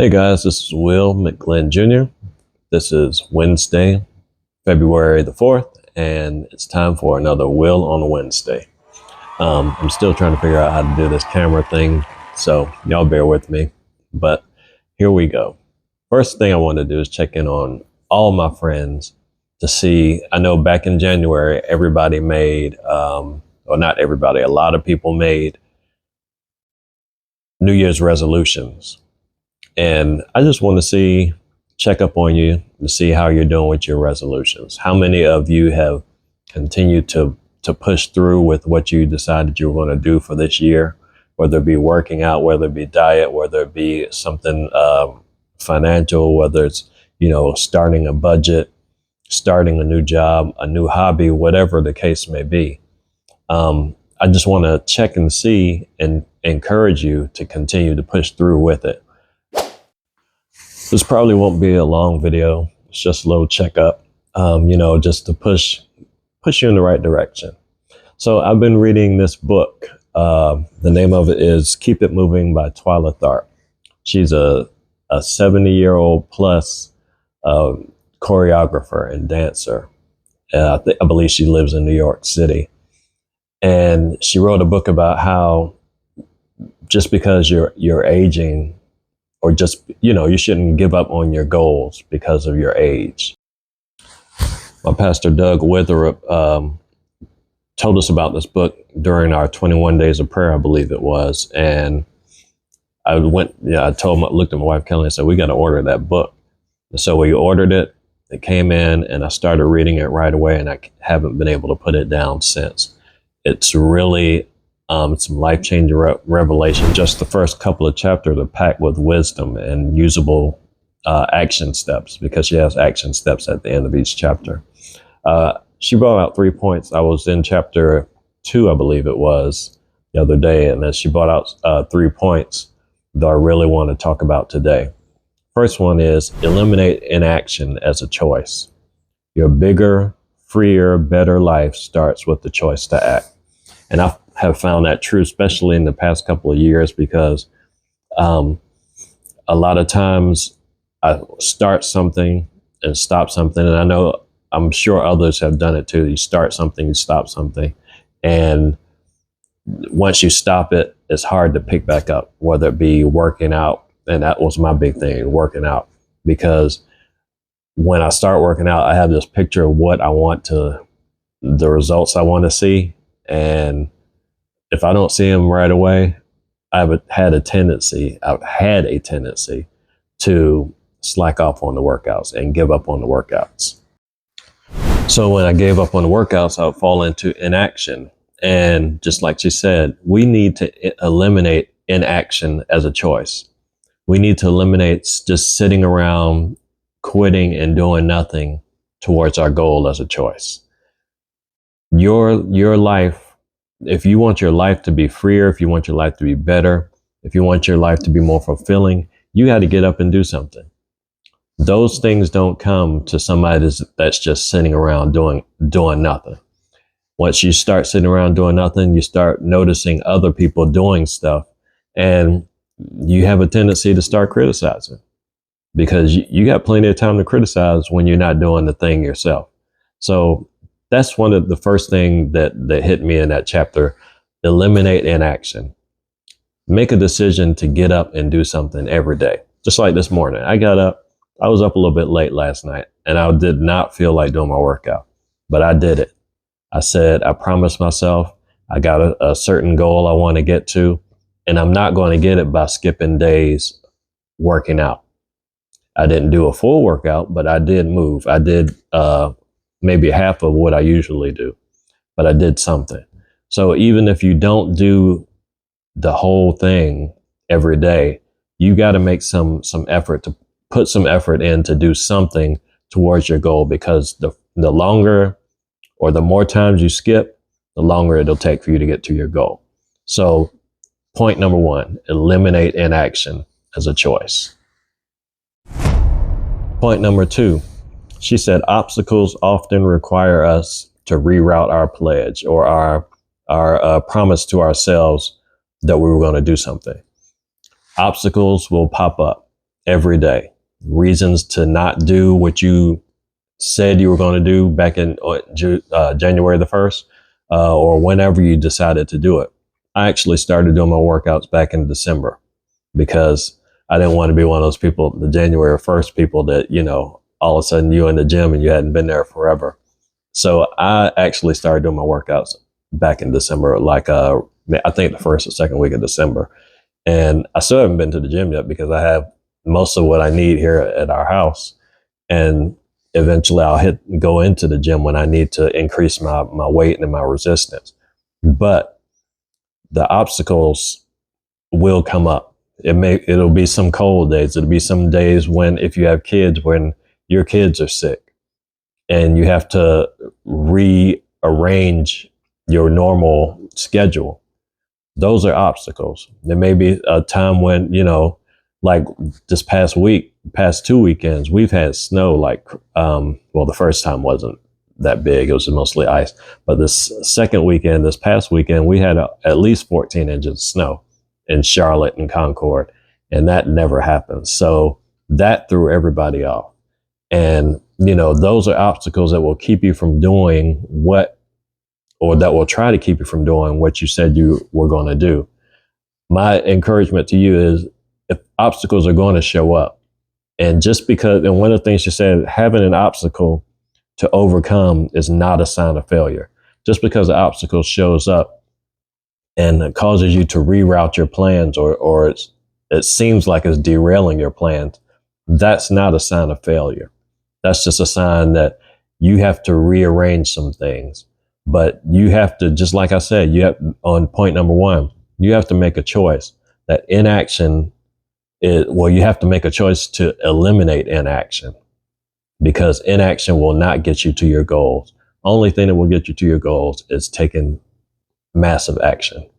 Hey guys, this is Will McGlynn Jr. This is Wednesday, February the 4th, and it's time for another Will on a Wednesday. I'm still trying to figure out how to do this camera thing, so y'all bear with me, but here we go. First thing I want to do is check in on all my friends to see. I know back in January, everybody made, or not everybody, a lot of people made New Year's resolutions. And I just want to check up on you to see how you're doing with your resolutions. How many of you have continued to push through with what you decided you were going to do for this year, whether it be working out, whether it be diet, whether it be something financial, whether it's, starting a budget, starting a new job, a new hobby, whatever the case may be. I just want to check and see and encourage you to continue to push through with it. This probably won't be a long video. It's just a little checkup, just to push you in the right direction. So I've been reading this book. The name of it is Keep It Moving by Twyla Tharp. She's a 70-year-old plus choreographer and dancer. I believe she lives in New York City. And she wrote a book about how just because you're aging, or just, you shouldn't give up on your goals because of your age. My pastor, Doug Witherup, told us about this book during our 21 days of prayer, I believe it was. And I looked at my wife, Kelly, and said, we got to order that book. And so we ordered it. It came in and I started reading it right away, and I haven't been able to put it down since. It's really some life-changing revelation. Just the first couple of chapters are packed with wisdom and usable action steps, because she has action steps at the end of each chapter. She brought out 3 points. I was in chapter 2, I believe it was, the other day, and then she brought out 3 points that I really want to talk about today. First one is eliminate inaction as a choice. Your bigger, freer, better life starts with the choice to act. And I have found that true, especially in the past couple of years, because a lot of times I start something and stop something. And I'm sure others have done it too. You start something, you stop something. And once you stop it, it's hard to pick back up, whether it be working out. And that was my big thing, working out. Because when I start working out, I have this picture of the results I want to see. And if I don't see them right away, I've had a tendency to slack off on the workouts and give up on the workouts. So when I gave up on the workouts, I would fall into inaction. And just like she said, we need to eliminate inaction as a choice. We need to eliminate just sitting around, quitting and doing nothing towards our goal as a choice. Your life, if you want your life to be freer, if you want your life to be better, if you want your life to be more fulfilling, you got to get up and do something. Those things don't come to somebody that's just sitting around doing nothing. Once you start sitting around doing nothing, you start noticing other people doing stuff, and you have a tendency to start criticizing, because you got plenty of time to criticize when you're not doing the thing yourself. So that's one of the first thing that hit me in that chapter. Eliminate inaction. Make a decision to get up and do something every day. Just like this morning, I got up. I was up a little bit late last night, and I did not feel like doing my workout, but I did it. I said, I promised myself I got a certain goal I want to get to, and I'm not going to get it by skipping days working out. I didn't do a full workout, but I did move. I did maybe half of what I usually do, but I did something. So even if you don't do the whole thing every day, you got to make some effort, to put some effort in to do something towards your goal, because the longer or the more times you skip, the longer it'll take for you to get to your goal. So point number 1, eliminate inaction as a choice. Point number 2, she said, obstacles often require us to reroute our pledge or our promise to ourselves that we were going to do something. Obstacles will pop up. every day. Reasons to not do what you said you were going to do back in January the 1st, or whenever you decided to do it. I actually started doing my workouts back in December because I didn't want to be one of those people, the January 1st people that, all of a sudden you in the gym and you hadn't been there forever. So I actually started doing my workouts back in December, I think the first or second week of December. And I still haven't been to the gym yet because I have most of what I need here at our house. And eventually I'll go into the gym when I need to increase my weight and my resistance. But the obstacles will come up. It'll be some cold days. It'll be some days if you have kids, when your kids are sick and you have to rearrange your normal schedule. Those are obstacles. There may be a time when, like this past 2 weekends, we've had snow the first time wasn't that big. It was mostly ice. But this past weekend, we had at least 14 inches of snow in Charlotte and Concord, and that never happens. So that threw everybody off. And, those are obstacles that will keep you from doing that will try to keep you from doing what you said you were going to do. My encouragement to you is, if obstacles are going to show up, and one of the things you said, having an obstacle to overcome is not a sign of failure. Just because the obstacle shows up and it causes you to reroute your plans, or it seems like it's derailing your plans, that's not a sign of failure. That's just a sign that you have to rearrange some things. But you have to, just like I said, on point number 1, you have to make a choice that inaction you have to make a choice to eliminate inaction, because inaction will not get you to your goals. Only thing that will get you to your goals is taking massive action.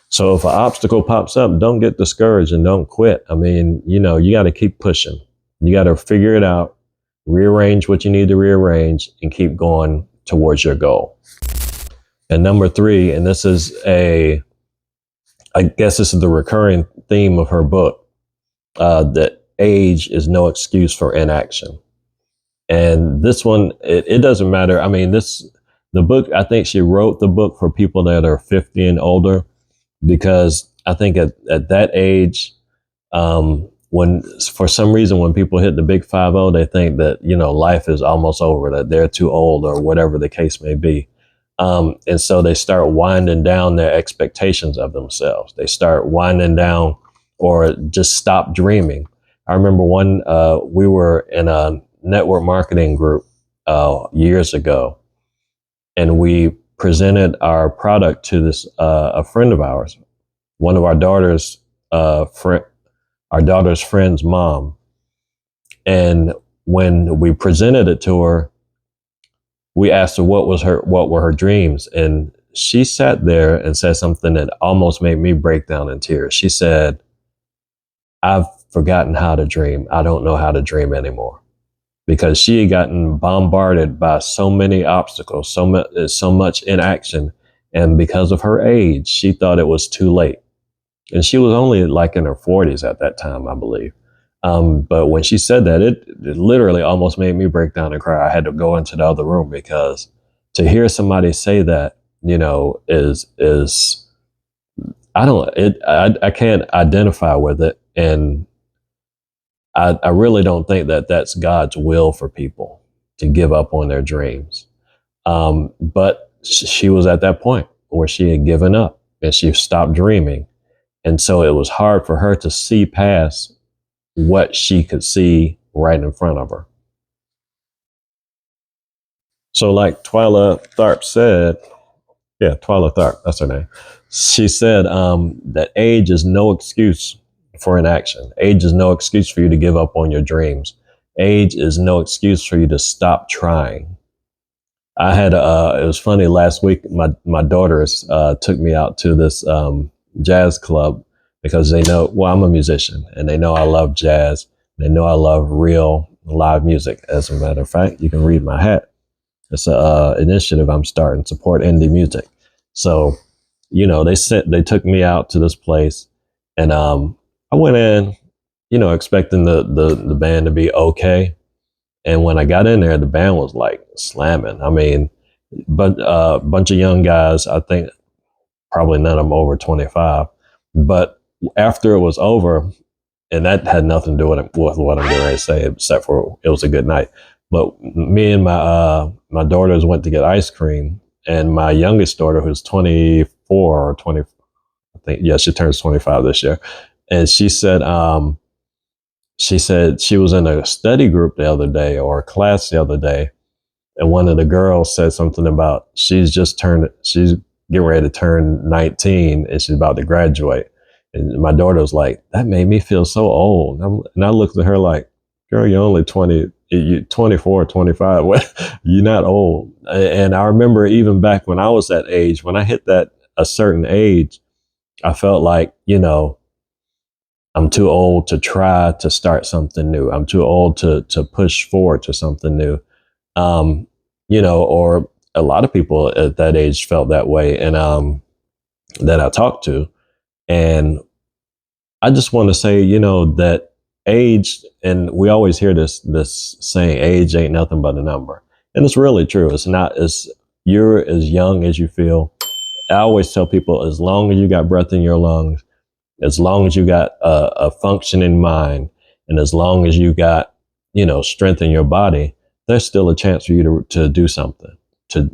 So if an obstacle pops up, don't get discouraged and don't quit. I mean, you got to keep pushing. You got to figure it out, rearrange what you need to rearrange, and keep going towards your goal. And number 3, and I guess this is the recurring theme of her book, that age is no excuse for inaction. And this one, it doesn't matter. I mean, the book, I think she wrote the book for people that are 50 and older, because I think at that age, when for some reason, when people hit the big 50, they think that, life is almost over, that they're too old, or whatever the case may be. And so they start winding down their expectations of themselves. They start winding down, or just stop dreaming. I remember we were in a network marketing group years ago, and we presented our product to a friend of ours, one of our daughter's friend's mom. And when we presented it to her, we asked her what were her dreams, and she sat there and said something that almost made me break down in tears. She said, "I've forgotten how to dream. I don't know how to dream anymore," because she had gotten bombarded by so many obstacles, so much inaction, and because of her age, she thought it was too late. And she was only like in her 40s at that time, I believe. But when she said that, it literally almost made me break down and cry. I had to go into the other room, because to hear somebody say that, is I can't identify with it. And I really don't think that that's God's will for people to give up on their dreams. But she was at that point where she had given up and she stopped dreaming. And so it was hard for her to see past what she could see right in front of her. So like Twyla Tharp said, Twyla Tharp, that's her name. She said that age is no excuse for inaction. Age is no excuse for you to give up on your dreams. Age is no excuse for you to stop trying. I had, it was funny, last week, my daughters took me out to this jazz club, because they know, well, I'm a musician, and they know I love jazz. They know I love real live music. As a matter of fact, you can read my hat. It's an initiative I'm starting, support indie music. So, they took me out to this place, and I went in, expecting the band to be okay. And when I got in there, the band was like slamming. I mean, but bunch of young guys. I think probably none of them over 25. But after it was over, and that had nothing to do with what I'm getting ready to say, except for it was a good night. But me and my daughters went to get ice cream, and my youngest daughter, who's 24 or 20, I think, yeah, she turns 25 this year, and she said she was in a study group the other day or a class the other day, and one of the girls said something about she's getting ready to turn 19 and she's about to graduate. And my daughter was like, that made me feel so old. And I looked at her like, girl, you're only 20, you 24, 25. You're not old. And I remember even back when I was that age, when I hit a certain age, I felt like, I'm too old to try to start something new. I'm too old to push forward to something new. Or a lot of people at that age felt that way, and that I talked to. And I just want to say, that age, and we always hear this saying, age ain't nothing but a number. And it's really true. It's not as you're as young as you feel. I always tell people, as long as you got breath in your lungs, as long as you got a functioning mind, and as long as you got, strength in your body, there's still a chance for you to do something.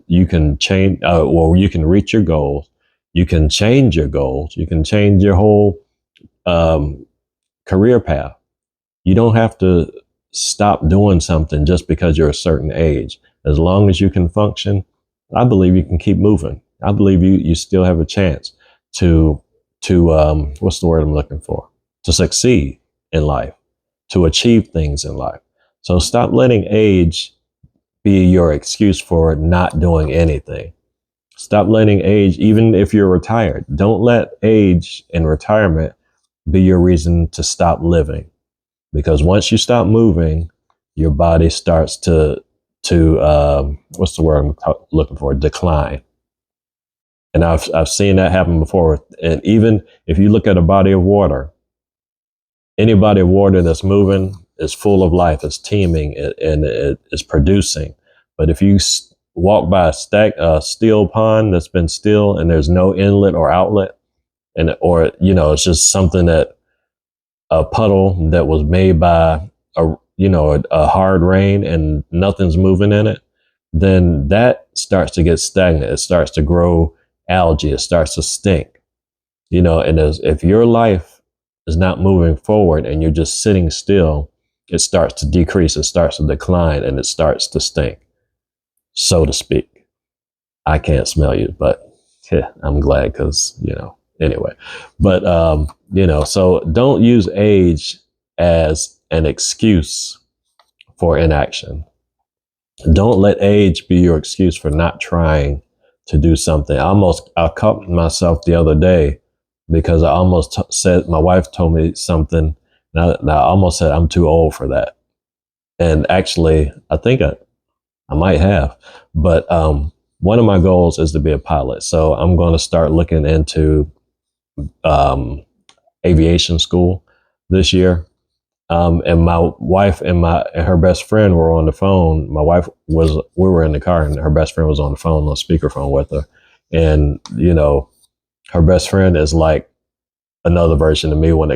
You can change, you can reach your goals. You can change your goals. You can change your whole career path. You don't have to stop doing something just because you're a certain age. As long as you can function, I believe you can keep moving. I believe you still have a chance to what's the word I'm looking for? To succeed in life, to achieve things in life. So stop letting age be your excuse for not doing anything. Stop letting age, even if you're retired, don't let age and retirement be your reason to stop living. Because once you stop moving, your body starts to what's the word I'm looking for? Decline. And I've seen that happen before. And even if you look at a body of water, any body of water that's moving is full of life, it's teeming, and it is producing. But if you walk by a still pond that's been still and there's no inlet or outlet, or it's just something that a puddle that was made by a hard rain and nothing's moving in it, then that starts to get stagnant. It starts to grow algae. It starts to stink. And if your life is not moving forward and you're just sitting still, it starts to decrease. It starts to decline, and it starts to stink, so to speak. I can't smell you, but I'm glad because, anyway. But, so don't use age as an excuse for inaction. Don't let age be your excuse for not trying to do something. I caught myself the other day because I almost said, my wife told me something, and I almost said, I'm too old for that. And actually, I think I might have. But one of my goals is to be a pilot. So I'm going to start looking into aviation school this year. And my wife and her best friend were on the phone. We were in the car, and her best friend was on the phone, on speakerphone with her. And, her best friend is like another version of me when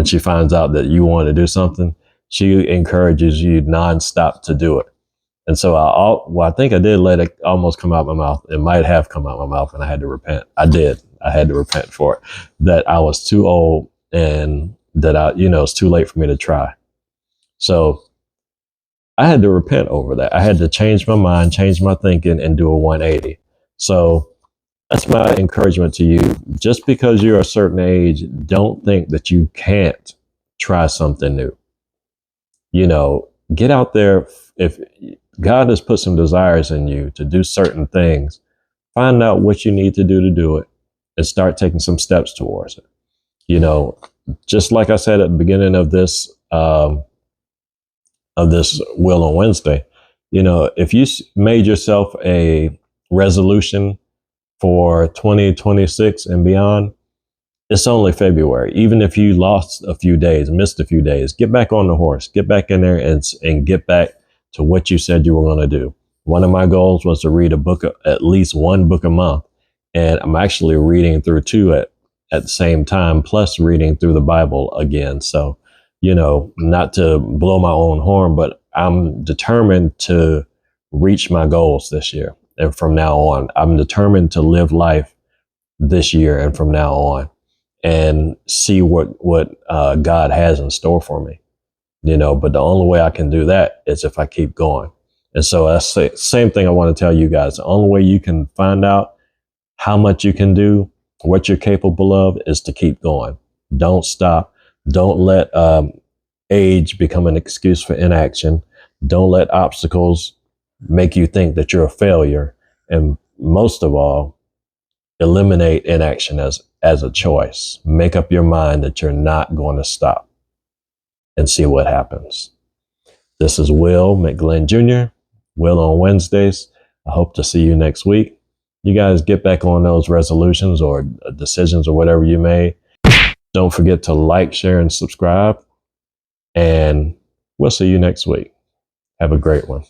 she finds out that you want to do something, she encourages you nonstop to do it. And so I think I did let it almost come out my mouth. It might have come out my mouth, and I had to repent. I did. I had to repent for it, that I was too old and that it's too late for me to try. So I had to repent over that. I had to change my mind, change my thinking, and do a 180. So that's my encouragement to you. Just because you're a certain age, don't think that you can't try something new. Get out there. If God has put some desires in you to do certain things, find out what you need to do it, and start taking some steps towards it. Just like I said at the beginning of this Wheel on Wednesday, if you made yourself a resolution for 2026 and beyond, It's only February. Even if you lost a few days, missed a few days, get back on the horse, get back in there and get back to what you said you were going to do. One of my goals was to read a book, at least one book a month. And I'm actually reading through two at the same time, plus reading through the Bible again. So, not to blow my own horn, but I'm determined to reach my goals this year. And from now on, I'm determined to live life this year and from now on and see what God has in store for me. But the only way I can do that is if I keep going. And so that's the same thing I want to tell you guys. The only way you can find out how much you can do, what you're capable of, is to keep going. Don't stop. Don't let age become an excuse for inaction. Don't let obstacles make you think that you're a failure. And most of all, eliminate inaction as a choice. Make up your mind that you're not going to stop and see what happens. This is Will McGlynn Jr., Will on Wednesdays. I hope to see you next week. You guys get back on those resolutions or decisions or whatever you made. Don't forget to like, share, and subscribe. And we'll see you next week. Have a great one.